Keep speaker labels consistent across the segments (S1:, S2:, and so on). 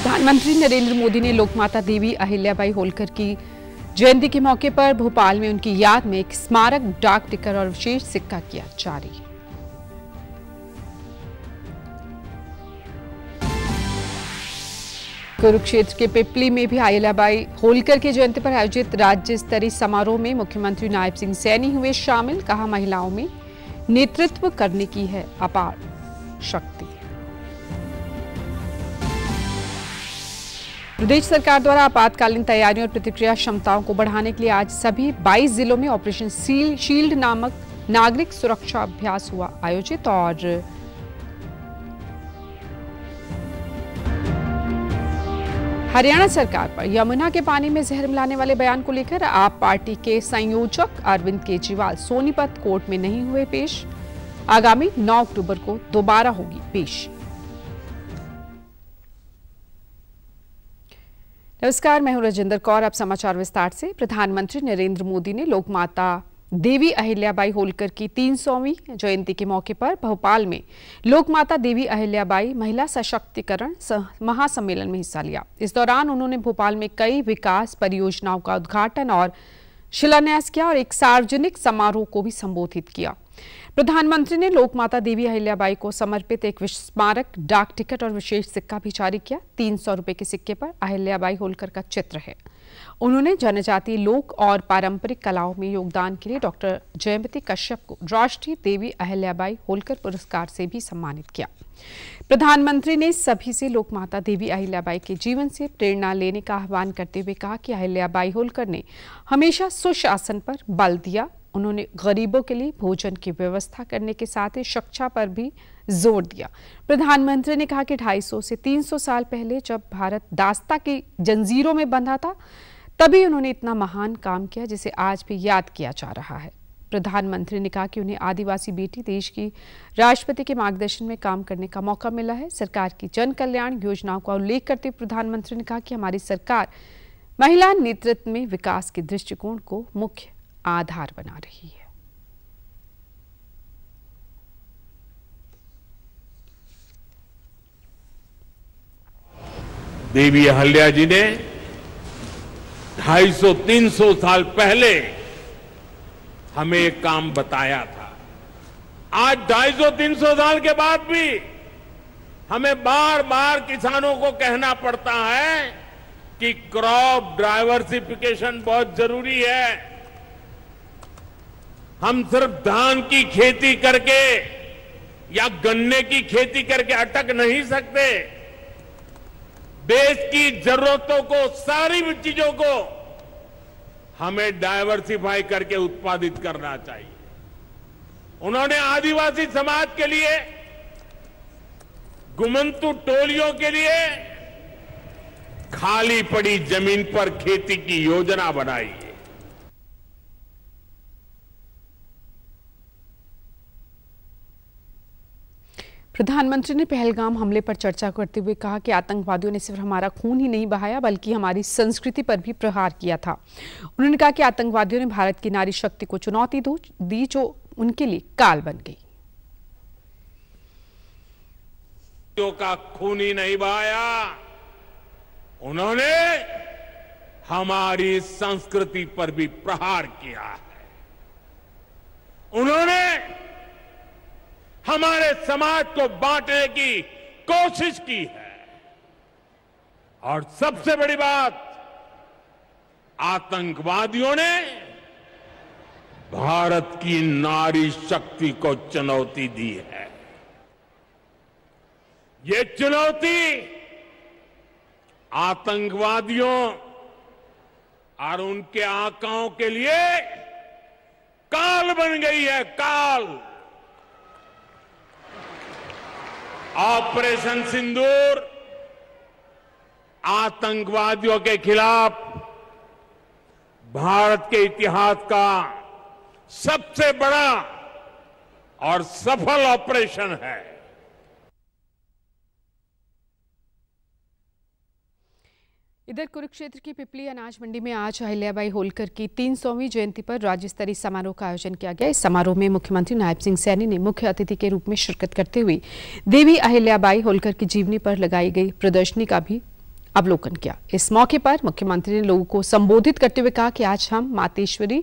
S1: प्रधानमंत्री नरेंद्र मोदी ने लोकमाता देवी अहिल्याबाई होलकर की जयंती के मौके पर भोपाल में उनकी याद में एक स्मारक डाक टिकट और विशेष सिक्का किया जारी। कुरुक्षेत्र के पिपली में भी अहिल्याबाई होलकर की जयंती पर आयोजित राज्य स्तरीय समारोह में मुख्यमंत्री नायब सिंह सैनी हुए शामिल। कहा, महिलाओं में नेतृत्व करने की है अपार शक्ति। प्रदेश सरकार द्वारा आपातकालीन तैयारियों और प्रतिक्रिया क्षमताओं को बढ़ाने के लिए आज सभी 22 जिलों में ऑपरेशन शील्ड नामक नागरिक सुरक्षा अभ्यास हुआ आयोजित। और हरियाणा सरकार पर यमुना के पानी में जहर मिलाने वाले बयान को लेकर आप पार्टी के संयोजक अरविंद केजरीवाल सोनीपत कोर्ट में नहीं हुए पेश। आगामी 9 अक्टूबर को दोबारा होगी पेश। नमस्कार, मैं हूं राजेंद्र कौर। अब समाचार विस्तार से। प्रधानमंत्री नरेंद्र मोदी ने लोकमाता देवी अहिल्याबाई होलकर की 300वीं जयंती के मौके पर भोपाल में लोकमाता देवी अहिल्याबाई महिला सशक्तिकरण महासम्मेलन में हिस्सा लिया। इस दौरान उन्होंने भोपाल में कई विकास परियोजनाओं का उद्घाटन और शिलान्यास किया और एक सार्वजनिक समारोह को भी संबोधित किया। प्रधानमंत्री ने लोकमाता देवी अहिल्याबाई को समर्पित एक स्मारक डाक टिकट और विशेष सिक्का भी जारी किया। 300 रुपए के सिक्के पर अहिल्याबाई होलकर का चित्र है। उन्होंने जनजातीय लोक और पारंपरिक कलाओं में योगदान के लिए डॉक्टर जयमती कश्यप को राष्ट्रीय देवी अहिल्याबाई होलकर पुरस्कार से भी सम्मानित किया। प्रधानमंत्री ने सभी से लोकमाता देवी अहिल्याबाई के जीवन से प्रेरणा लेने का आह्वान करते हुए कहा कि अहिल्याबाई होलकर ने हमेशा सुशासन पर बल दिया। उन्होंने गरीबों के लिए भोजन की व्यवस्था करने के साथ ही शिक्षा पर भी जोर दिया। प्रधानमंत्री ने कहा कि 250 से 300 साल पहले जब भारत दास्ता की जंजीरों में बंधा था, तभी उन्होंने इतना महान काम किया जिसे आज भी याद किया जा रहा है। प्रधानमंत्री ने कहा कि उन्हें आदिवासी बेटी देश की राष्ट्रपति के मार्गदर्शन में काम करने का मौका मिला है। सरकार की जन कल्याण योजनाओं का उल्लेख करते हुए प्रधानमंत्री ने कहा कि हमारी सरकार महिला नेतृत्व में विकास के दृष्टिकोण को मुख्य आधार बना रही है।
S2: देवी अहिल्या जी ने 250-300 साल पहले हमें एक काम बताया था। आज 250-300 साल के बाद भी हमें बार बार किसानों को कहना पड़ता है कि क्रॉप डाइवर्सिफिकेशन बहुत जरूरी है। हम सिर्फ धान की खेती करके या गन्ने की खेती करके अटक नहीं सकते। देश की जरूरतों को, सारी चीजों को हमें डाइवर्सिफाई करके उत्पादित करना चाहिए। उन्होंने आदिवासी समाज के लिए, गुमंतु टोलियों के लिए खाली पड़ी जमीन पर खेती की योजना बनाई है।
S1: प्रधानमंत्री ने पहलगाम हमले पर चर्चा करते हुए कहा कि आतंकवादियों ने सिर्फ हमारा खून ही नहीं बहाया बल्कि हमारी संस्कृति पर भी प्रहार किया था। उन्होंने कहा कि आतंकवादियों ने भारत की नारी शक्ति को चुनौती दी जो उनके लिए काल बन गई।
S2: का खून ही नहीं बहाया, उन्होंने हमारी संस्कृति पर भी प्रहार किया है। उन्होंने हमारे समाज को बांटने की कोशिश की है। और सबसे बड़ी बात, आतंकवादियों ने भारत की नारी शक्ति को चुनौती दी है। ये चुनौती आतंकवादियों और उनके आकाओं के लिए काल बन गई है, काल। ऑपरेशन सिंदूर आतंकवादियों के खिलाफ भारत के इतिहास का सबसे बड़ा और सफल ऑपरेशन है।
S1: इधर कुरुक्षेत्र की पिपली अनाज मंडी में आज अहिल्याबाई होलकर की 300वीं जयंती पर राज्य स्तरीय समारोह का आयोजन किया गया। इस समारोह में मुख्यमंत्री नायब सिंह सैनी ने मुख्य अतिथि के रूप में शिरकत करते हुए देवी अहिल्याबाई होलकर की जीवनी पर लगाई गई प्रदर्शनी का भी अवलोकन किया। इस मौके पर मुख्यमंत्री ने लोगों को संबोधित करते हुए कहा कि आज हम मातेश्वरी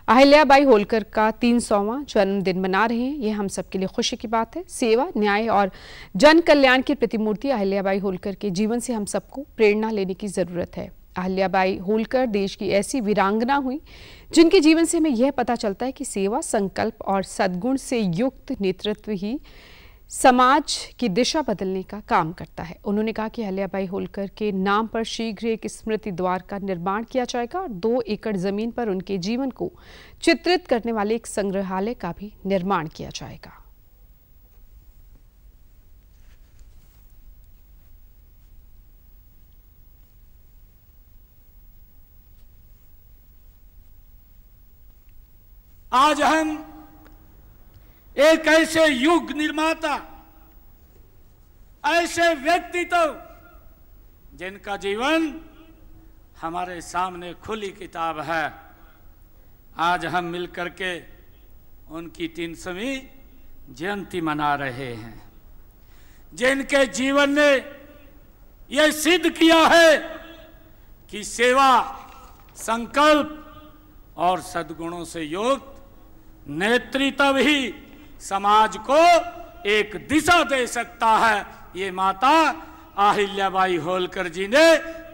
S1: अहिल्याबाई होलकर का 300वां जन्मदिन मना रहे हैं। ये हम सबके लिए खुशी की बात है। सेवा, न्याय और जन कल्याण की प्रतिमूर्ति अहिल्याबाई होलकर के जीवन से हम सबको प्रेरणा लेने की जरूरत है। अहिल्याबाई होलकर देश की ऐसी वीरांगना हुई जिनके जीवन से हमें यह पता चलता है कि सेवा, संकल्प और सद्गुण से युक्त नेतृत्व ही समाज की दिशा बदलने का काम करता है। उन्होंने कहा कि अहिल्याबाई होलकर के नाम पर शीघ्र एक स्मृति द्वार का निर्माण किया जाएगा और 2 एकड़ जमीन पर उनके जीवन को चित्रित करने वाले एक संग्रहालय का भी निर्माण किया जाएगा।
S3: आज हम एक ऐसे युग निर्माता, ऐसे व्यक्तित्व जिनका जीवन हमारे सामने खुली किताब है, आज हम मिलकर के उनकी 300वीं जयंती मना रहे हैं। जिनके जीवन ने यह सिद्ध किया है कि सेवा, संकल्प और सद्गुणों से युक्त नेतृत्व ही समाज को एक दिशा दे सकता है। ये माता अहिल्याबाई होलकर जी ने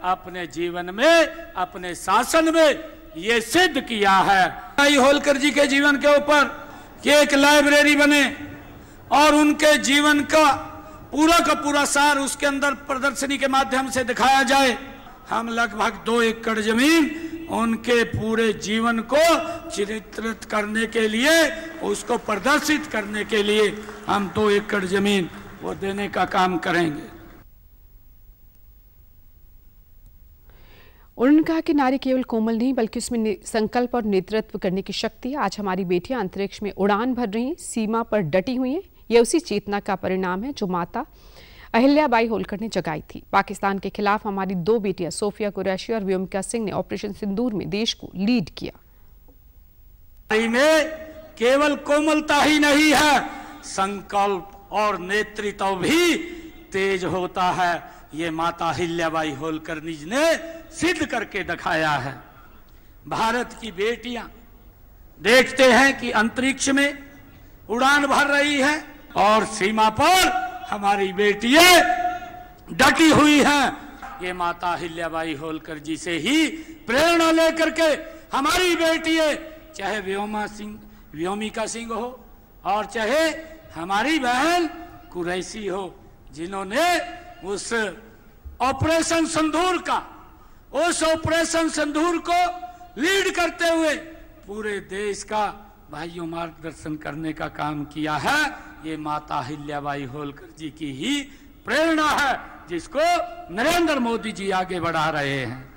S3: अपने जीवन में, अपने शासन में ये सिद्ध किया है। अहिल्याबाई होलकर जी के जीवन के ऊपर कि एक लाइब्रेरी बने और उनके जीवन का पूरा सार उसके अंदर प्रदर्शनी के माध्यम से दिखाया जाए। हम लगभग 2 एकड़ जमीन उनके पूरे जीवन को चित्रित करने के लिए, उसको प्रदर्शित करने के लिए हम 2 एकड़ जमीन वो देने का काम करेंगे।
S1: उन्होंने कहा कि नारी केवल कोमल नहीं बल्कि उसमें संकल्प और नेतृत्व करने की शक्ति है। आज हमारी बेटियां अंतरिक्ष में उड़ान भर रही हैं, सीमा पर डटी हुई हैं। यह उसी चेतना का परिणाम है जो माता अहिल्याबाई होलकर ने जगाई थी। पाकिस्तान के खिलाफ हमारी 2 बेटियां सोफिया कुरैशी और व्योमिका सिंह ने ऑपरेशन सिंदूर में देश को लीड किया।
S3: में केवल कोमलता ही नहीं है, संकल्प और नेतृत्व भी तेज होता है। ये माता अहिल्याबाई होलकर ने सिद्ध करके दिखाया है। भारत की बेटियां देखते हैं कि अंतरिक्ष में उड़ान भर रही हैं और सीमा पर हमारी बेटियां डटी हुई हैं। ये माता अहिल्याबाई होलकर जी से ही प्रेरणा लेकर के हमारी बेटियां, चाहे व्योमिका सिंह हो और चाहे हमारी बहन कुरैशी हो, जिन्होंने उस ऑपरेशन सिंदूर को लीड करते हुए पूरे देश का भाइयों मार्गदर्शन करने का काम किया है। ये माता अहिल्याबाई होलकर जी की ही प्रेरणा है, जिसको नरेंद्र मोदी जी आगे बढ़ा रहे हैं।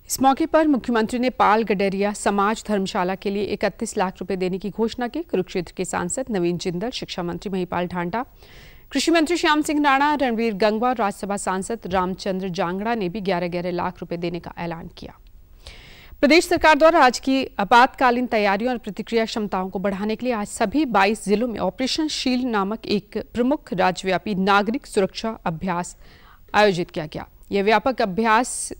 S1: इस मौके पर मुख्यमंत्री ने पाल गडेरिया समाज धर्मशाला के लिए 31 लाख रुपए देने की घोषणा की। कुरुक्षेत्र के सांसद नवीन जिंदल, शिक्षा मंत्री महिपाल ढांडा, कृषि मंत्री श्याम सिंह राणा, रणवीर गंगवा और राज्यसभा सांसद रामचंद्र जांगड़ा ने भी 11-11 लाख रुपए देने का ऐलान किया। प्रदेश सरकार द्वारा आज की आपातकालीन तैयारियों और प्रतिक्रिया क्षमताओं को बढ़ाने के लिए आज सभी 22 जिलों में ऑपरेशन शील्ड नामक एक प्रमुख राज्यव्यापी नागरिक सुरक्षा अभ्यास आयोजित किया गया। यह व्यापक अभ्यास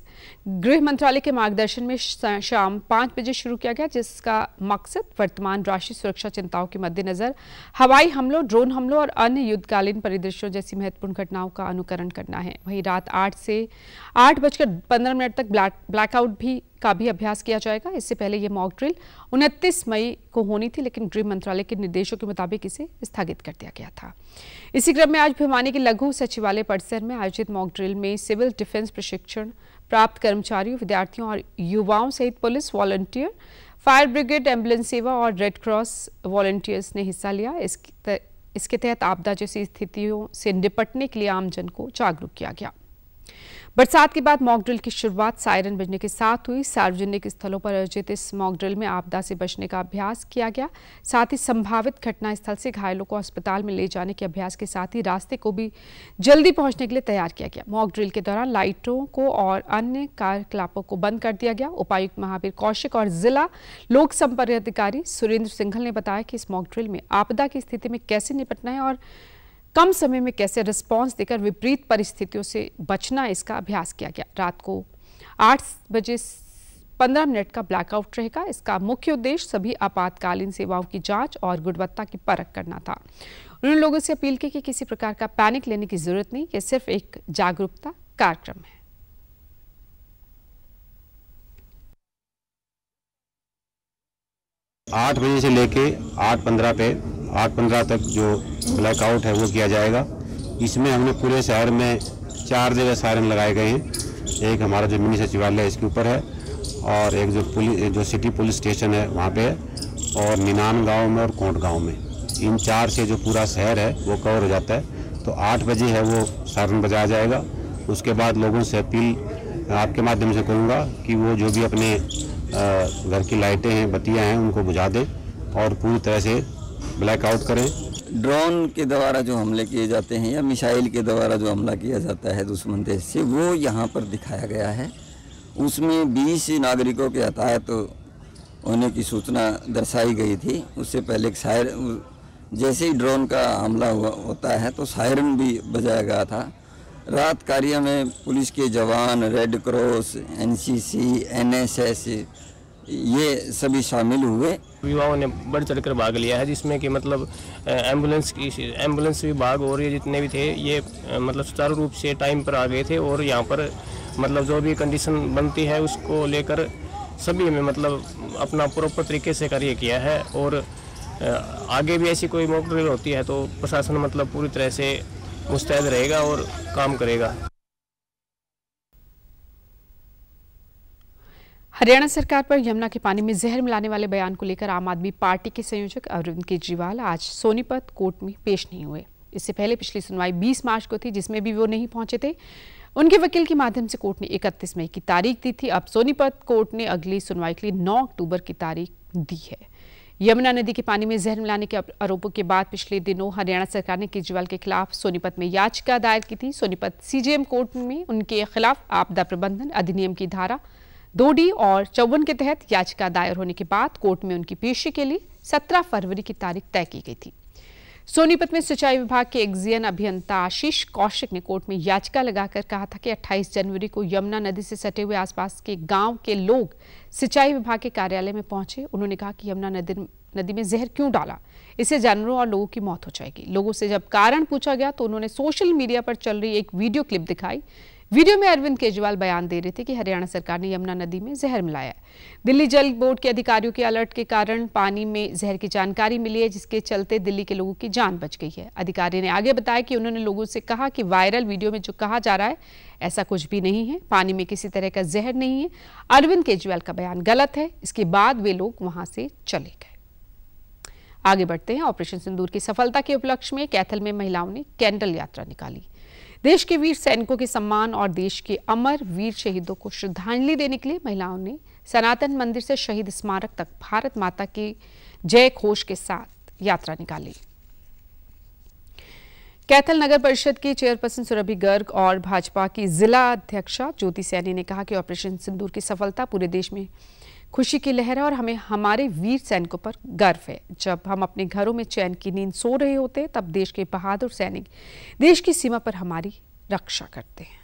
S1: गृह मंत्रालय के मार्गदर्शन में शाम 5 बजे शुरू किया गया, जिसका मकसद वर्तमान राष्ट्रीय सुरक्षा चिंताओं के मद्देनजर हवाई हमलों, ड्रोन हमलों और अन्य युद्धकालीन परिदृश्यों जैसी महत्वपूर्ण घटनाओं का अनुकरण करना है। वहीं रात 8 से 8:15 तक ब्लैकआउट का भी अभ्यास किया जाएगा। इससे पहले यह मॉक ड्रिल 29 मई को होनी थी, लेकिन गृह मंत्रालय के निर्देशों के मुताबिक इसे स्थगित कर दिया गया था। इसी क्रम में आज भिवानी के लघु सचिवालय परिसर में आयोजित मॉक ड्रिल में सिविल डिफेंस प्रशिक्षण प्राप्त कर्मचारियों, विद्यार्थियों और युवाओं सहित police, volunteer, fire brigade, ambulance सेवा और रेड क्रॉस वॉलंटियर्स ने हिस्सा लिया। इसके तहत आपदा जैसी स्थितियों से निपटने के लिए आमजन को जागरूक किया गया। बरसात के बाद मॉक ड्रिल की शुरुआत सायरन बजने के साथ हुई। सार्वजनिक स्थलों पर आयोजित इस मॉक ड्रिल में आपदा से बचने का अभ्यास किया गया। साथ ही संभावित घटना स्थल से घायलों को अस्पताल में ले जाने के अभ्यास के साथ ही रास्ते को भी जल्दी पहुंचने के लिए तैयार किया गया। मॉक ड्रिल के दौरान लाइटों को और अन्य कार्यकलापों को बंद कर दिया गया। उपायुक्त महावीर कौशिक और जिला लोक संपर्क अधिकारी सुरेंद्र सिंघल ने बताया कि इस मॉक ड्रिल में आपदा की स्थिति में कैसे निपटना है और कम समय में कैसे रिस्पांस देकर विपरीत परिस्थितियों से बचना, इसका अभ्यास किया गया। रात को 8:15 का ब्लैकआउट रहेगा। इसका मुख्य उद्देश्य सभी आपातकालीन सेवाओं की जांच और गुणवत्ता की परख करना था। उन्होंने लोगों से अपील की कि किसी प्रकार का पैनिक लेने की जरूरत नहीं, यह सिर्फ एक जागरूकता कार्यक्रम है।
S4: आठ बजे से लेके 8:15 तक जो ब्लैकआउट है वो किया जाएगा। इसमें हमने पूरे शहर में 4 जगह सायरन लगाए गए हैं। एक हमारा जो मिनी सचिवालय है इसके ऊपर है, और एक जो सिटी पुलिस स्टेशन है वहाँ पे है, और निनान गांव में और कोंट गांव में। इन 4 से जो पूरा शहर है वो कवर हो जाता है। तो 8 बजे है वो सायरन बजाया जाएगा। उसके बाद लोगों से अपील आपके माध्यम से करूँगा कि वो जो भी अपने घर की लाइटें हैं, बत्तियां हैं, उनको बुझा दें और पूरी तरह से ब्लैकआउट करें।
S5: ड्रोन के द्वारा जो हमले किए जाते हैं या मिसाइल के द्वारा जो हमला किया जाता है दुश्मन देश से, वो यहाँ पर दिखाया गया है। उसमें 20 नागरिकों के हताहत होने की सूचना दर्शाई गई थी। उससे पहले सायरन, जैसे ही ड्रोन का हमला होता है तो सायरन भी बजाया गया था। रात कार्य में पुलिस के जवान, रेड क्रॉस, एनसीसी, एनएसएस ये सभी शामिल हुए।
S6: युवाओं ने बढ़ चढ़कर भाग लिया है, जिसमें कि मतलब एम्बुलेंस विभाग और ये जितने भी थे ये मतलब सुचारू रूप से टाइम पर आ गए थे, और यहाँ पर मतलब जो भी कंडीशन बनती है उसको लेकर सभी में मतलब अपना प्रॉपर तरीके से कार्य किया है। और आगे भी ऐसी कोई मॉक ड्रिल होती है तो प्रशासन मतलब पूरी तरह से मुस्तैद रहेगा और काम करेगा।
S1: हरियाणा सरकार पर यमुना के पानी में जहर मिलाने वाले बयान को लेकर आम आदमी पार्टी के संयोजक अरविंद केजरीवाल आज सोनीपत कोर्ट में पेश नहीं हुए। इससे पहले पिछली सुनवाई 20 मार्च को थी, जिसमें भी वो नहीं पहुंचे थे। उनके वकील के माध्यम से कोर्ट ने 31 मई की तारीख दी थी। अब सोनीपत कोर्ट ने अगली सुनवाई के लिए 9 अक्टूबर की तारीख दी है। यमुना नदी के पानी में जहर मिलाने के आरोपों के बाद पिछले दिनों हरियाणा सरकार ने केजरीवाल के खिलाफ सोनीपत में याचिका दायर की थी। सोनीपत सीजेएम कोर्ट में उनके खिलाफ आपदा प्रबंधन अधिनियम की धारा 2D और 54 के तहत याचिका दायर होने के बाद कोर्ट में उनकी पेशी के लिए 17 फरवरी की तारीख तय की गई थी। सोनीपत में सिंचाई विभाग के एक्जियन अभियंता आशीष कौशिक ने कोर्ट में याचिका लगाकर कहा था कि 28 जनवरी को यमुना नदी से सटे हुए आसपास के गांव के लोग सिंचाई विभाग के कार्यालय में पहुंचे। उन्होंने कहा कि यमुना नदी में जहर क्यों डाला, इससे जानवरों और लोगों की मौत हो जाएगी। लोगों से जब कारण पूछा गया तो उन्होंने सोशल मीडिया पर चल रही एक वीडियो क्लिप दिखाई। वीडियो में अरविंद केजरीवाल बयान दे रहे थे कि हरियाणा सरकार ने यमुना नदी में जहर मिलाया है। दिल्ली जल बोर्ड के अधिकारियों के अलर्ट के कारण पानी में जहर की जानकारी मिली है, जिसके चलते दिल्ली के लोगों की जान बच गई है। अधिकारी ने आगे बताया कि उन्होंने लोगों से कहा कि वायरल वीडियो में जो कहा जा रहा है ऐसा कुछ भी नहीं है, पानी में किसी तरह का जहर नहीं है। अरविंद केजरीवाल का बयान गलत है। इसके बाद वे लोग वहां से चले गए। आगे बढ़ते हैं। ऑपरेशन सिंदूर की सफलता के उपलक्ष्य में कैथल में महिलाओं ने कैंडल यात्रा निकाली। देश के वीर सैनिकों के सम्मान और देश के अमर वीर शहीदों को श्रद्धांजलि देने के लिए महिलाओं ने सनातन मंदिर से शहीद स्मारक तक भारत माता की जय घोष के साथ यात्रा निकाली। कैथल नगर परिषद की चेयरपर्सन सुरभि गर्ग और भाजपा की जिला अध्यक्षा ज्योति सैनी ने कहा कि ऑपरेशन सिंदूर की सफलता पूरे देश में खुशी की लहर है और हमें हमारे वीर सैनिकों पर गर्व है। जब हम अपने घरों में चैन की नींद सो रहे होते तब देश के बहादुर सैनिक देश की सीमा पर हमारी रक्षा करते हैं।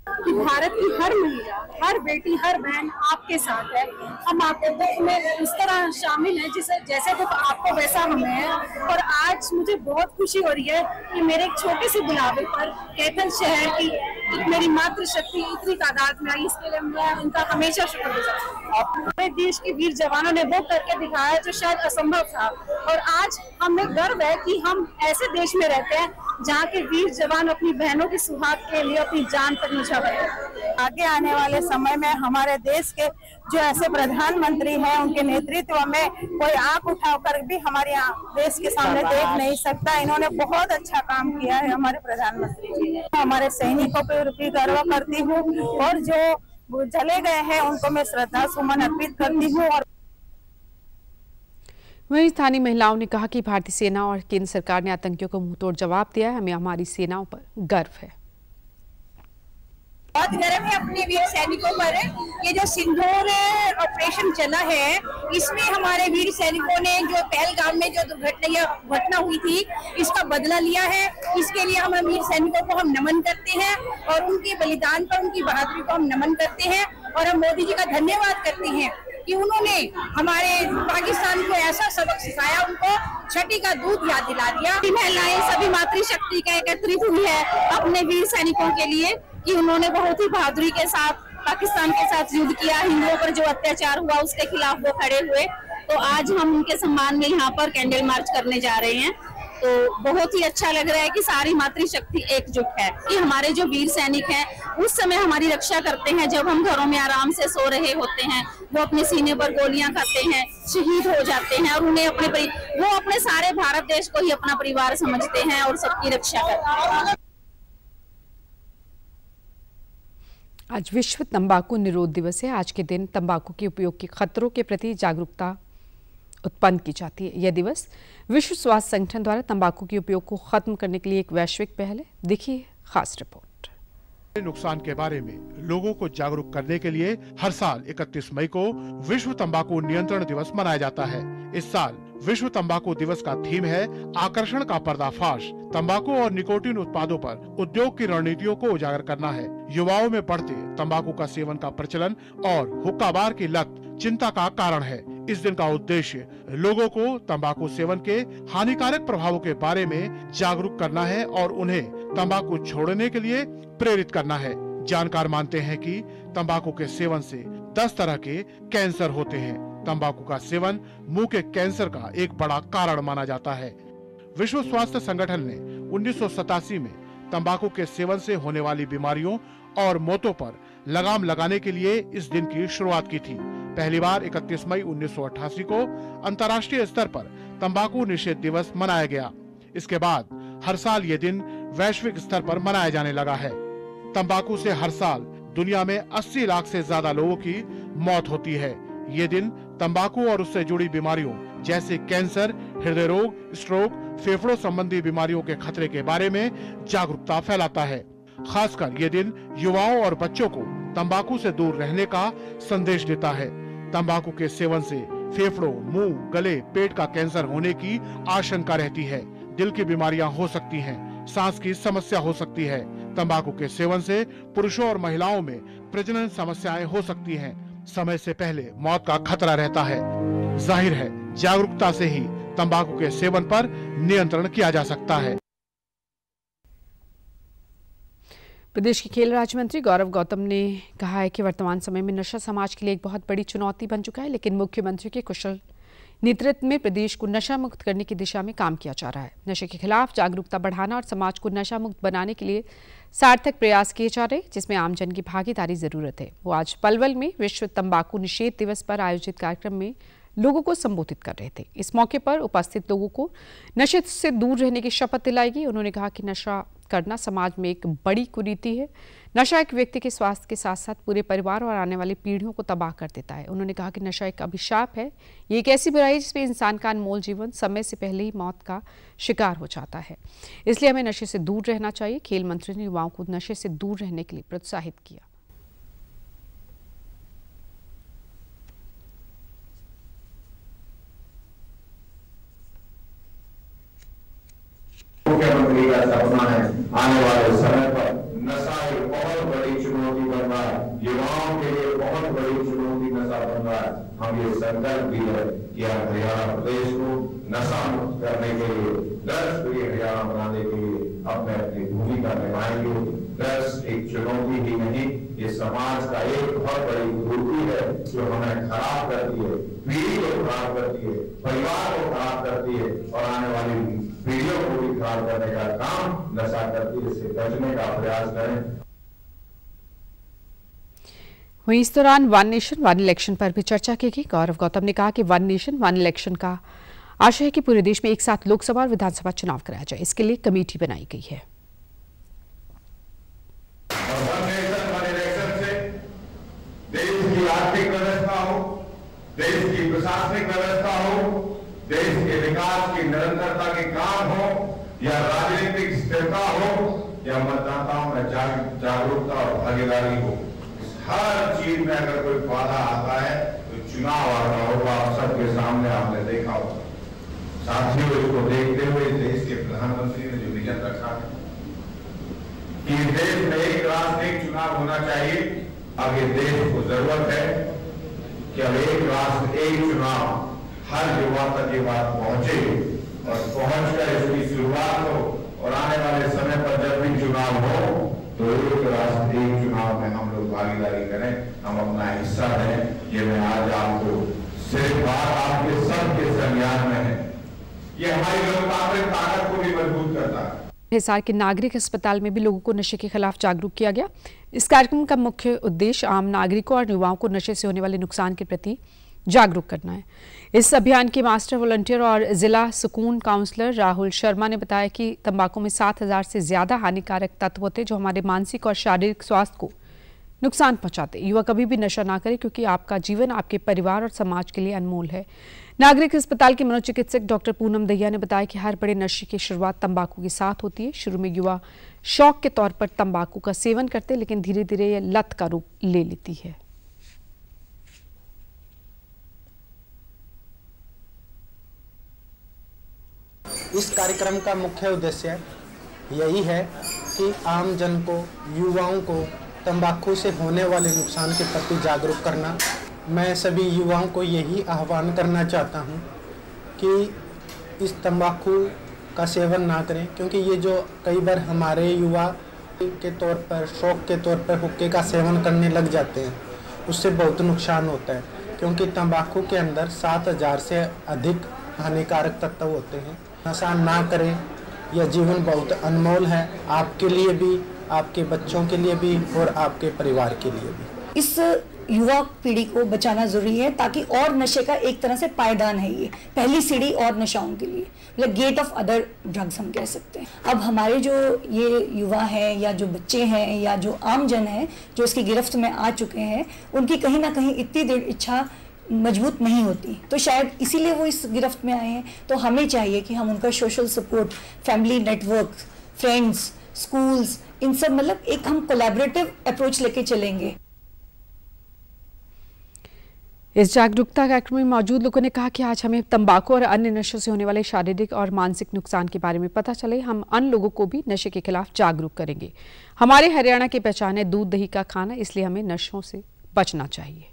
S7: कि भारत की हर महिला, हर बेटी, हर बहन आपके साथ है। हम आपके दुख में उस तरह शामिल हैं जैसे दुख आपको वैसा हमें है। और आज मुझे बहुत खुशी हो रही है कि मेरे एक छोटे से बुलावे पर कैथल शहर की मेरी मातृशक्ति इतनी तादाद में आई। इसके लिए मैं उनका हमेशा शुक्रगुजार हूं। हमारे देश के वीर जवानों ने वो करके दिखाया जो शायद असंभव था, और आज हमें गर्व है कि हम ऐसे देश में रहते हैं जहाँ के वीर जवान अपनी बहनों के सुहाग के लिए अपनी जान तक न्यौछावर है।
S8: आगे आने वाले समय में हमारे देश के जो ऐसे प्रधानमंत्री हैं, उनके नेतृत्व में कोई आंख उठाकर भी हमारे देश के सामने देख नहीं सकता। इन्होंने बहुत अच्छा काम किया है हमारे प्रधानमंत्री जी ने। हमारे सैनिकों पर भी गर्व करती हूँ और जो चले गए हैं उनको मैं श्रद्धा सुमन अर्पित करती हूँ। और
S1: वहीं स्थानीय महिलाओं ने कहा कि भारतीय सेना और केंद्र सरकार ने आतंकियों को मुंहतोड़ जवाब दिया है। हमें हमारी सेनाओं पर गर्व है।
S9: बहुत गर्व है अपने वीर सैनिकों पर। ये जो सिंदूर ऑपरेशन चला है, इसमें हमारे वीर सैनिकों ने जो पहलगाम में जो घटना हुई थी, इसका बदला लिया है। इसके लिए हम वीर सैनिकों को हम नमन करते हैं और उनके बलिदान पर, उनकी बहादुरी को हम नमन करते हैं और हम मोदी जी का धन्यवाद करते हैं कि उन्होंने हमारे पाकिस्तान को ऐसा सबक सिखाया, उनको छठी का दूध याद दिला दिया।
S7: महिलाएं सभी मातृशक्ति का एकत्रित हुई है अपने वीर सैनिकों के लिए कि उन्होंने बहुत ही बहादुरी के साथ पाकिस्तान के साथ युद्ध किया, हिंदुओं पर जो अत्याचार हुआ उसके खिलाफ वो खड़े हुए। तो आज हम उनके सम्मान में यहाँ पर कैंडल मार्च करने जा रहे हैं। तो बहुत ही अच्छा लग रहा है कि सारी मातृशक्ति एकजुट है कि हमारे जो वीर सैनिक हैं उस समय हमारी रक्षा करते हैं। जब हम घरों में आराम से सो रहे होते हैं, वो अपने सीने पर गोलियां खाते हैं, शहीद हो जाते हैं और उन्हें वो अपने सारे भारत देश को ही अपना परिवार समझते हैं और सबकी रक्षा करते हैं।
S1: आज विश्व तंबाकू निरोध दिवस है। आज के दिन तंबाकू के उपयोग के खतरों के प्रति जागरूकता उत्पन्न की जाती है। यह दिवस विश्व स्वास्थ्य संगठन द्वारा तंबाकू के उपयोग को खत्म करने के लिए एक वैश्विक पहल है। देखिए खास रिपोर्ट।
S10: नुकसान के बारे में लोगों को जागरूक करने के लिए हर साल 31 मई को विश्व तंबाकू नियंत्रण दिवस मनाया जाता है। इस साल विश्व तंबाकू दिवस का थीम है आकर्षण का पर्दाफाश। तंबाकू और निकोटीन उत्पादों पर उद्योग की रणनीतियों को उजागर करना है। युवाओं में बढ़ते तंबाकू का सेवन का प्रचलन और हुक्काबार की लत चिंता का कारण है। इस दिन का उद्देश्य लोगों को तंबाकू सेवन के हानिकारक प्रभावों के बारे में जागरूक करना है और उन्हें तंबाकू छोड़ने के लिए प्रेरित करना है। जानकार मानते हैं कि तंबाकू के सेवन से 10 तरह के कैंसर होते हैं। तंबाकू का सेवन मुंह के कैंसर का एक बड़ा कारण माना जाता है। विश्व स्वास्थ्य संगठन ने 1987 में तंबाकू के सेवन से होने वाली बीमारियों और मौतों पर लगाम लगाने के लिए इस दिन की शुरुआत की थी। पहली बार 31 मई 1988 को अंतर्राष्ट्रीय स्तर पर तंबाकू निषेध दिवस मनाया गया। इसके बाद हर साल ये दिन वैश्विक स्तर पर मनाया जाने लगा है। तंबाकू से हर साल दुनिया में 80 लाख से ज्यादा लोगों की मौत होती है। ये दिन तंबाकू और उससे जुड़ी बीमारियों जैसे कैंसर, हृदय रोग, स्ट्रोक, फेफड़ों संबंधी बीमारियों के खतरे के बारे में जागरूकता फैलाता है। खासकर ये दिन युवाओं और बच्चों को तंबाकू से दूर रहने का संदेश देता है। तंबाकू के सेवन से फेफड़ों, मुंह, गले, पेट का कैंसर होने की आशंका रहती है। दिल की बीमारियां हो सकती हैं, सांस की समस्या हो सकती है। तंबाकू के सेवन से पुरुषों और महिलाओं में प्रजनन समस्याएं हो सकती हैं। समय से पहले मौत का खतरा रहता है। जाहिर है जागरूकता से ही तंबाकू के सेवन पर नियंत्रण किया जा सकता है।
S1: प्रदेश के खेल राज्य मंत्री गौरव गौतम ने कहा है कि वर्तमान समय में नशा समाज के लिए एक बहुत बड़ी चुनौती बन चुका है, लेकिन मुख्यमंत्री के कुशल नेतृत्व में प्रदेश को नशा मुक्त करने की दिशा में काम किया जा रहा है। नशे के खिलाफ जागरूकता बढ़ाना और समाज को नशा मुक्त बनाने के लिए सार्थक प्रयास किए जा रहे हैं, जिसमें आमजन की भागीदारी जरूरत है। वो आज पलवल में विश्व तंबाकू निषेध दिवस पर आयोजित कार्यक्रम में लोगों को संबोधित कर रहे थे। इस मौके पर उपस्थित लोगों को नशे से दूर रहने की शपथ दिलाई गई। उन्होंने कहा कि नशा करना समाज में एक बड़ी कुरीति है। नशा एक व्यक्ति के स्वास्थ्य के साथ साथ पूरे परिवार और आने वाली पीढ़ियों को तबाह कर देता है। उन्होंने कहा कि नशा एक अभिशाप है। ये एक ऐसी बुराई है जिसमें इंसान का अनमोल जीवन समय से पहले ही मौत का शिकार हो जाता है। इसलिए हमें नशे से दूर रहना चाहिए। खेल मंत्री ने युवाओं को नशे से दूर रहने के लिए प्रोत्साहित किया।
S11: मुख्यमंत्री का सपना है आने वाले समय पर नशा एक बहुत बड़ी चुनौती बन रहा है। युवाओं के लिए बहुत बड़ी चुनौती नशा बन रहा है। हम ये संकल्प भी है कि हम हरियाणा प्रदेश को नशा मुक्त करने के लिए, ड्रग्स फ्री हरियाणा बनाने के लिए अपने अपनी भूमिका निभाएंगे। ड्रग्स एक चुनौती ही नहीं, ये समाज का एक बहुत बड़ी कुरीति है जो हमें खराब करती है, पीढ़ी को खराब करती है, परिवार को खराब करती है और आने वाली पीढ़ियों को भी खराब करने का काम नशा करती है। इससे बचने का प्रयास करें।
S1: वहीं इस दौरान वन नेशन वन इलेक्शन पर भी चर्चा की गई। गौरव गौतम ने कहा कि वन नेशन वन इलेक्शन का आशय है कि पूरे देश में एक साथ लोकसभा और विधानसभा चुनाव कराया जाए। इसके लिए कमेटी बनाई गई है।
S11: वन नेशन वन इलेक्शन से देश की आर्थिक व्यवस्था हो, देश की प्रशासनिक व्यवस्था हो, देश के विकास की निरंतरता के काम हो या राजनीतिक स्थिरता हो, या मतदाताओं में जागरूकता और भागीदारी हो। हर चीज में अगर कोई बाधा आता है तो चुनाव आता होगा, आप सबके सामने आपने देखा होगा। साथियों, इसको देखते हुए देश के प्रधानमंत्री ने जो विजन रखा है कि देश में एक राष्ट्र एक चुनाव होना चाहिए, अब ये देश को जरूरत है कि अब एक राष्ट्र एक चुनाव हर युवा तक ये बात पहुंचे और पहुंचकर इसकी शुरुआत हो और आने वाले समय पर जब भी चुनाव हो तो एक राष्ट्र एक चुनाव में हम लोग भागीदारी करें, हम अपना हिस्सा दें। ये मैं आज आपको सिर्फ बात आपके सबके संज्ञान में है। ये हमारी लोकतांत्रिक ताकत को भी मजबूत करता है।
S1: हिसार के नागरिक अस्पताल में भी लोगों को नशे के खिलाफ जागरूक किया गया। इस कार्यक्रम का मुख्य उद्देश्य आम नागरिकों और युवाओं को नशे से होने वाले नुकसान के प्रति जागरूक करना है। इस अभियान के मास्टर वॉलंटियर और जिला सुकून काउंसलर राहुल शर्मा ने बताया कि तंबाकू में 7000 से ज्यादा हानिकारक तत्व होते जो हमारे मानसिक और शारीरिक स्वास्थ्य को नुकसान पहुंचाते। युवा कभी भी नशा ना करें क्योंकि आपका जीवन आपके परिवार और समाज के लिए अनमोल है। नागरिक अस्पताल के मनोचिकित्सक डॉक्टर पूनम दहिया ने बताया कि हर बड़े नशे की शुरुआत तंबाकू के साथ होती है। शुरू में युवा शौक के तौर पर तंबाकू का सेवन करते, लेकिन धीरे धीरे यह लत का रूप ले लेती है।
S12: इस कार्यक्रम का मुख्य उद्देश्य यही है कि आम जन को, युवाओं को तंबाकू से होने वाले नुकसान के प्रति जागरूक करना। मैं सभी युवाओं को यही आह्वान करना चाहता हूं कि इस तंबाकू का सेवन ना करें, क्योंकि ये जो कई बार हमारे युवा के तौर पर, शौक के तौर पर हुक्के का सेवन करने लग जाते हैं, उससे बहुत नुकसान होता है। क्योंकि तंबाकू के अंदर 7000 से अधिक हानिकारक तत्व होते हैं। नशा ना करें, यह जीवन बहुत अनमोल है, आपके लिए भी, आपके बच्चों के लिए भी और आपके परिवार के लिए भी।
S13: इस युवा पीढ़ी को बचाना जरूरी है ताकि और नशे का एक तरह से पायदान है, ये पहली सीढ़ी और नशाओं के लिए, मतलब गेट ऑफ अदर ड्रग्स हम कह सकते हैं। अब हमारे जो ये युवा हैं या जो बच्चे हैं या जो आम जन है जो इसकी गिरफ्त में आ चुके हैं, उनकी कहीं ना कहीं इतनी देर इच्छा मजबूत नहीं होती, तो शायद इसीलिए वो इस गिरफ्त में आए हैं। तो हमें चाहिए कि हम उनका social support, family network, friends, schools, इन सब मतलब एक हम कोलैबोरेटिव अप्रोच लेके चलेंगे।
S1: इस जागरूकता कार्यक्रम में मौजूद लोगों ने कहा कि आज हमें तंबाकू और अन्य नशों से होने वाले शारीरिक और मानसिक नुकसान के बारे में पता चले, हम अन्य लोगों को भी नशे के खिलाफ जागरूक करेंगे। हमारे हरियाणा की पहचान है दूध दही का खाना, इसलिए हमें नशों से बचना चाहिए।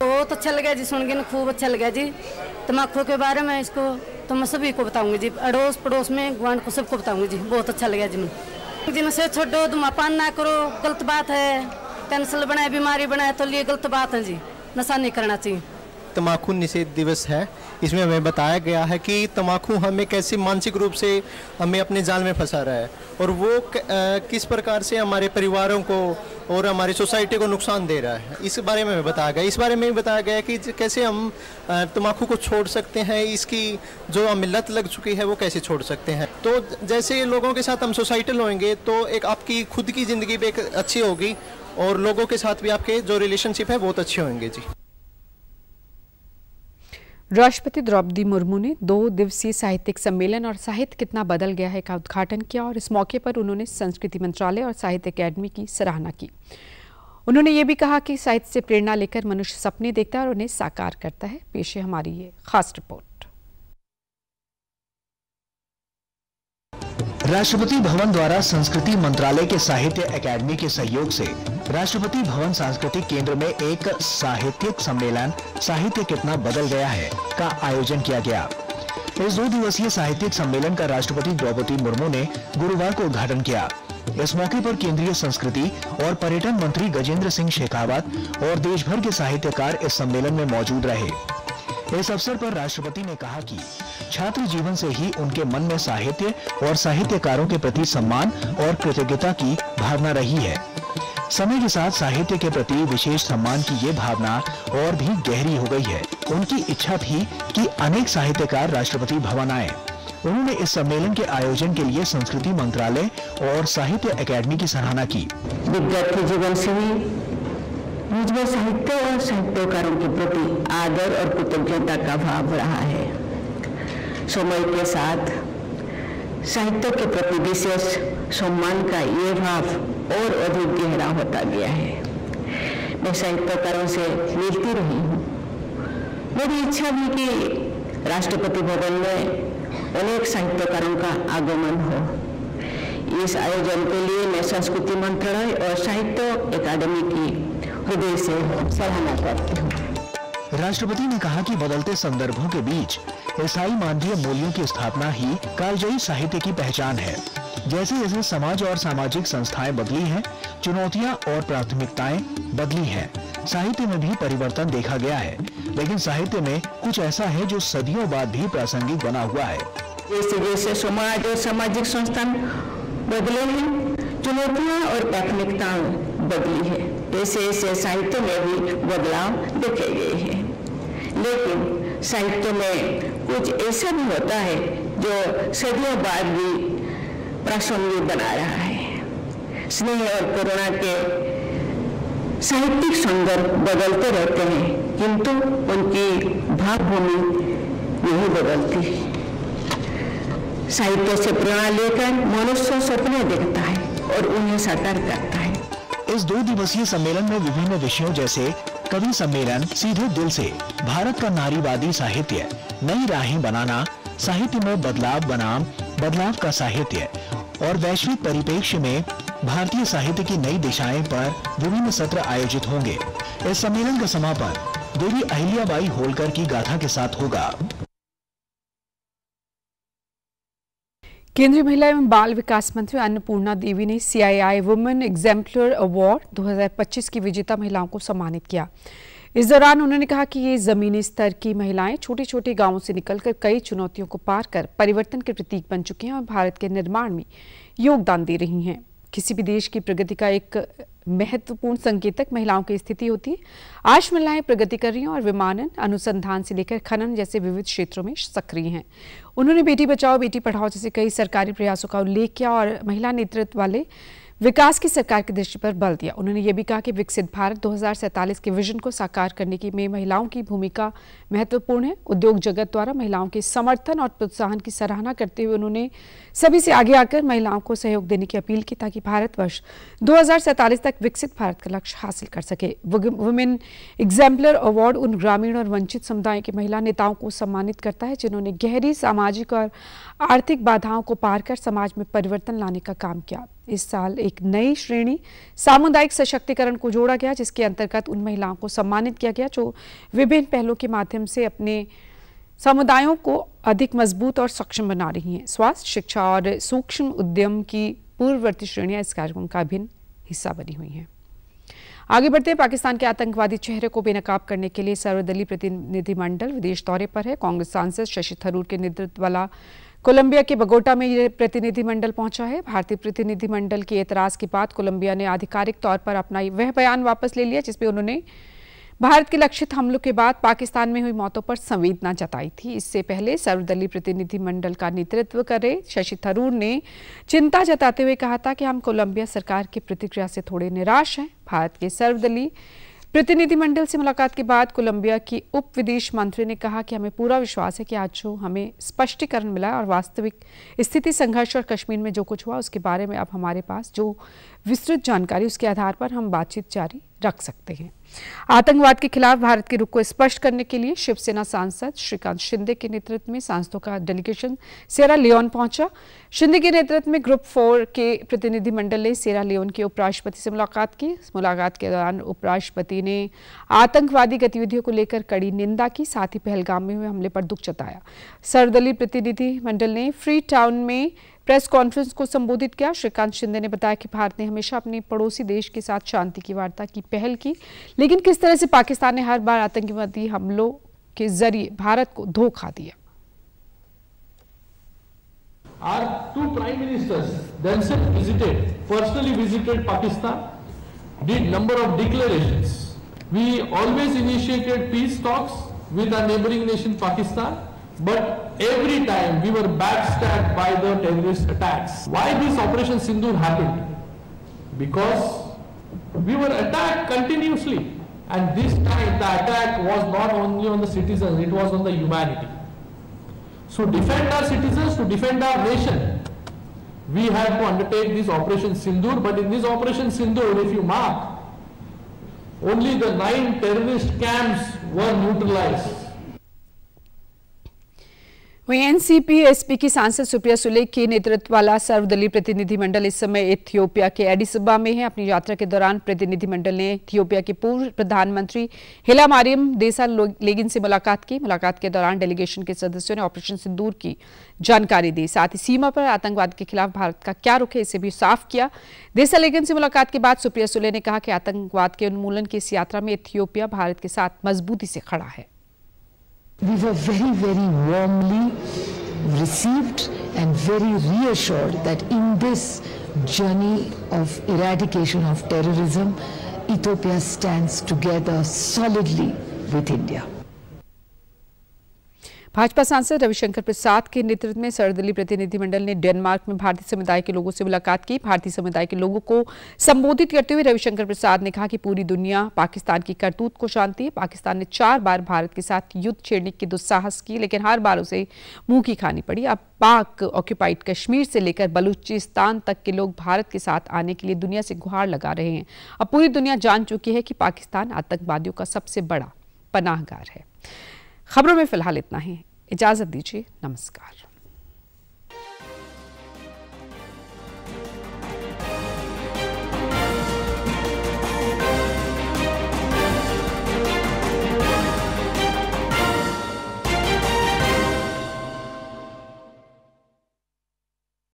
S14: बहुत अच्छा लगा जी, सुन के खूब अच्छा लगा जी। तम्बाकू के बारे में इसको तो मैं सभी को बताऊंगी जी, अड़ोस पड़ोस में गुआंढ को सबको बताऊंगी जी। बहुत अच्छा लगा जी। मैं जी नशे छोड़ो, धूम्रपान ना करो, गलत बात है, कैंसर बनाए, बीमारी बनाए तो ये गलत बात है जी, नशा नहीं करना चाहिए।
S12: तम्बाकू निषेध दिवस है, इसमें हमें बताया गया है कि तम्बाकू हमें कैसे मानसिक रूप से हमें अपने जाल में फंसा रहा है और वो किस प्रकार से हमारे परिवारों को और हमारी सोसाइटी को नुकसान दे रहा है, इस बारे में बताया गया। इस बारे में भी बताया गया कि कैसे हम तम्बाकू को छोड़ सकते हैं, इसकी जो हमें लत लग चुकी है वो कैसे छोड़ सकते हैं। तो जैसे लोगों के साथ हम सोसाइटल होंगे तो एक आपकी खुद की ज़िंदगी भी एक अच्छी होगी और लोगों के साथ भी आपके जो रिलेशनशिप है बहुत अच्छे होंगे जी।
S1: राष्ट्रपति द्रौपदी मुर्मू ने 2 दिवसीय साहित्यिक सम्मेलन और साहित्य कितना बदल गया है का उद्घाटन किया और इस मौके पर उन्होंने संस्कृति मंत्रालय और साहित्य अकादमी की सराहना की। उन्होंने ये भी कहा कि साहित्य से प्रेरणा लेकर मनुष्य सपने देखता है और उन्हें साकार करता है। पेश है हमारी ये खास रिपोर्ट।
S15: राष्ट्रपति भवन द्वारा संस्कृति मंत्रालय के साहित्य अकादमी के सहयोग से राष्ट्रपति भवन सांस्कृतिक केंद्र में एक साहित्यिक सम्मेलन साहित्य कितना बदल गया है का आयोजन किया गया। इस 2 दिवसीय साहित्यिक सम्मेलन का राष्ट्रपति द्रौपदी मुर्मू ने गुरुवार को उद्घाटन किया। इस मौके पर केंद्रीय संस्कृति और पर्यटन मंत्री गजेंद्र सिंह शेखावत और देश भर के साहित्यकार इस सम्मेलन में मौजूद रहे। इस अवसर पर राष्ट्रपति ने कहा कि छात्र जीवन से ही उनके मन में साहित्य और साहित्यकारों के प्रति सम्मान और कृतज्ञता की भावना रही है। समय के साथ साहित्य के प्रति विशेष सम्मान की ये भावना और भी गहरी हो गई है। उनकी इच्छा थी कि अनेक साहित्यकार राष्ट्रपति भवन आए। उन्होंने इस सम्मेलन के आयोजन के लिए संस्कृति मंत्रालय और साहित्य अकादमी की सराहना की।
S16: विद्यार्थी जीवन से ही मुझमें साहित्य और साहित्यकारों के प्रति आदर और कृतज्ञता का भाव रहा है। समय के साथ साहित्य के प्रति विशेष सम्मान का ये भाव और अधिक गहरा होता गया है। मैं साहित्यकारों से मिलती रही हूँ। मेरी इच्छा भी कि राष्ट्रपति भवन में अनेक साहित्यकारों का आगमन हो। इस आयोजन के लिए मैं संस्कृति मंत्रालय और साहित्य अकादमी की हृदय से सराहना करती हूँ।
S15: राष्ट्रपति ने कहा कि बदलते संदर्भों के बीच ईसाई मानवीय मूल्यों की स्थापना ही कालजयी साहित्य की पहचान है। जैसे जैसे समाज और सामाजिक संस्थाएं बदली हैं, चुनौतियां और प्राथमिकताएं बदली हैं, साहित्य में भी परिवर्तन देखा गया है। लेकिन साहित्य में कुछ ऐसा है जो सदियों बाद भी प्रासंगिक बना हुआ है।
S16: जैसे जैसे समाज और सामाजिक संस्थान बदले हैं, चुनौतियां और प्राथमिकताएं बदली है, ऐसे ऐसे साहित्य में भी बदलाव देखे गए हैं। लेकिन साहित्य में कुछ ऐसा भी होता है जो सदियों बाद भी प्रासंगिक बना रहा है। स्नेह और करुणा के साहित्यिक संदर्भ बदलते रहते हैं, किंतु उनकी भावभूमि नहीं बदलती। साहित्य से प्रेरणा लेकर मनुष्य सपने देखता है और उन्हें साकार करता है।
S15: इस 2 दिवसीय सम्मेलन में विभिन्न विषयों जैसे कवि सम्मेलन, सीधे दिल से, भारत का नारीवादी साहित्य, नई राहें बनाना, साहित्य में बदलाव बनाम बदलाव का साहित्य और वैश्विक परिप्रेक्ष्य में भारतीय साहित्य की नई दिशाएं पर विभिन्न सत्र आयोजित होंगे। इस सम्मेलन का समापन देवी अहिल्याबाई होलकर की गाथा के साथ होगा।
S1: केंद्रीय महिला एवं बाल विकास मंत्री अन्नपूर्णा देवी ने CII वुमेन एग्जाम्पलर अवार्ड 2025 की विजेता महिलाओं को सम्मानित किया। इस दौरान उन्होंने कहा कि ये जमीनी स्तर की महिलाएं छोटे छोटे गांवों से निकलकर कई चुनौतियों को पार कर परिवर्तन के प्रतीक बन चुकी हैं और भारत के निर्माण में योगदान दे रही हैं। किसी भी देश की प्रगति का एक महत्वपूर्ण संकेतक महिलाओं की स्थिति होती है। आज महिलाएं प्रगति कर रही हैं और विमानन, अनुसंधान से लेकर खनन जैसे विविध क्षेत्रों में सक्रिय हैं। उन्होंने बेटी बचाओ बेटी पढ़ाओ जैसे कई सरकारी प्रयासों का उल्लेख किया और महिला नेतृत्व वाले विकास की सरकार की दृष्टि पर बल दिया। उन्होंने ये भी कहा कि विकसित भारत 2047 के विजन को साकार करने में महिलाओं की भूमिका महत्वपूर्ण है। उद्योग जगत द्वारा महिलाओं के समर्थन और प्रोत्साहन की सराहना करते हुए उन्होंने सभी से आगे आकर महिलाओं को सहयोग देने की अपील की ताकि भारतवर्ष 2047 तक विकसित भारत का लक्ष्य हासिल कर सके। वुमेन एग्जाम्पलर अवार्ड उन ग्रामीण और वंचित समुदाय के महिला नेताओं को सम्मानित करता है जिन्होंने गहरी सामाजिक और आर्थिक बाधाओं को पार कर समाज में परिवर्तन लाने का काम किया। इस साल एक नई श्रेणी सामुदायिक सशक्तिकरण को जोड़ा गया जिसके अंतर्गत उन महिलाओं को सम्मानित किया गया जो विभिन्न पहलों के माध्यम से अपने समुदायों को अधिक मजबूत और सक्षम बना रही हैं। स्वास्थ्य, शिक्षा और सूक्ष्म उद्यम की पूर्ववर्ती श्रेणियां इस कार्यक्रम का अभिन्न हिस्सा बनी हुई हैं। आगे बढ़ते हैं। पाकिस्तान के आतंकवादी चेहरे को बेनकाब करने के लिए सर्वदलीय प्रतिनिधिमंडल विदेश दौरे पर है। कांग्रेस सांसद शशि थरूर के नेतृत्व वाला कोलंबिया के बगोटा में ये प्रतिनिधिमंडल पहुंचा है। भारतीय प्रतिनिधिमंडल के एतराज के बाद कोलंबिया ने आधिकारिक तौर पर अपना वह बयान वापस ले लिया जिसमें उन्होंने भारत के लक्षित हमलों के बाद पाकिस्तान में हुई मौतों पर संवेदना जताई थी। इससे पहले सर्वदलीय प्रतिनिधिमंडल का नेतृत्व कर रहे शशि थरूर ने चिंता जताते हुए कहा था कि हम कोलंबिया सरकार की प्रतिक्रिया से थोड़े निराश हैं। भारत के सर्वदलीय प्रतिनिधिमंडल से मुलाकात के बाद कोलंबिया की उप विदेश मंत्री ने कहा कि हमें पूरा विश्वास है कि आज जो हमें स्पष्टीकरण मिला है और वास्तविक स्थिति, संघर्ष और कश्मीर में जो कुछ हुआ उसके बारे में अब हमारे पास जो विस्तृत जानकारी उसके आधार पर हम बातचीत जारी रख सकते हैं। आतंकवाद के खिलाफ भारत के रुख को स्पष्ट करने के लिए शिवसेना सांसद श्रीकांत शिंदे के नेतृत्व में सांसदों का डेलीगेशन सेरा लियोन पहुंचा। शिंदे के नेतृत्व में ग्रुप 4 के प्रतिनिधिमंडल ने सेरा लियोन के उपराष्ट्रपति से मुलाकात की। इस मुलाकात के दौरान उपराष्ट्रपति ने आतंकवादी गतिविधियों को लेकर कड़ी निंदा की, साथ ही पहलगाम में हुए हमले पर दुख जताया। सर्वदलीय प्रतिनिधिमंडल ने फ्री टाउन में प्रेस कॉन्फ्रेंस को संबोधित किया। श्रीकांत शिंदे ने बताया कि भारत ने हमेशा अपने पड़ोसी देश के साथ शांति की वार्ता की पहल की, लेकिन किस तरह से पाकिस्तान ने हर बार आतंकवादी हमलों के जरिए भारत को धोखा दिया।
S17: Our two prime ministers themselves personally visited Pakistan, did number of declarations. We always initiated peace talks with our neighboring nation Pakistan. But every time we were backstabbed by the terrorist attacks. Why this Operation Sindoor happened? Because we were attacked continuously, and this time the attack was not only on the citizens, it was on the humanity. So defend our citizens, to defend our nation, we had to undertake this Operation Sindoor, but in this Operation Sindoor, if you mark, only the 9 terrorist camps were neutralized.
S1: वहीं NCP SP की सांसद सुप्रिया सुले के नेतृत्व वाला सर्वदलीय प्रतिनिधिमंडल इस समय इथियोपिया के एडिस अबा में है। अपनी यात्रा के दौरान प्रतिनिधिमंडल ने इथियोपिया के पूर्व प्रधानमंत्री हैलामारियम देसालेगिन से मुलाकात की। मुलाकात के दौरान डेलीगेशन के सदस्यों ने ऑपरेशन सिंदूर की जानकारी दी। साथ ही सीमा पर आतंकवाद के खिलाफ भारत का क्या रुख है इसे भी साफ किया। देसालेगिन से मुलाकात के बाद सुप्रिया सुले ने कहा कि आतंकवाद के उन्मूलन की इस यात्रा में इथियोपिया भारत के साथ मजबूती से खड़ा है।
S18: We were very, very warmly received and very reassured that in this journey of eradication of terrorism, Ethiopia stands together solidly with India.
S1: Bhajpa सांसद रविशंकर प्रसाद के नेतृत्व में सर्वदलीय प्रतिनिधिमंडल ने डेनमार्क में भारतीय समुदाय के लोगों से मुलाकात की। भारतीय समुदाय के लोगों को संबोधित करते हुए रविशंकर प्रसाद ने कहा कि पूरी दुनिया पाकिस्तान की करतूत को जानती है। पाकिस्तान ने 4 बार भारत के साथ युद्ध छेड़ने की दुस्साहस की, लेकिन हर बार उसे मुंह की खानी पड़ी। अब पाक ऑक्यूपाइड कश्मीर से लेकर बलूचिस्तान तक के लोग भारत के साथ आने के लिए दुनिया से गुहार लगा रहे हैं। अब पूरी दुनिया जान चुकी है कि पाकिस्तान आतंकवादियों का सबसे बड़ा पनाहगार है। खबरों में फिलहाल इतना ही। इजाजत दीजिए। नमस्कार।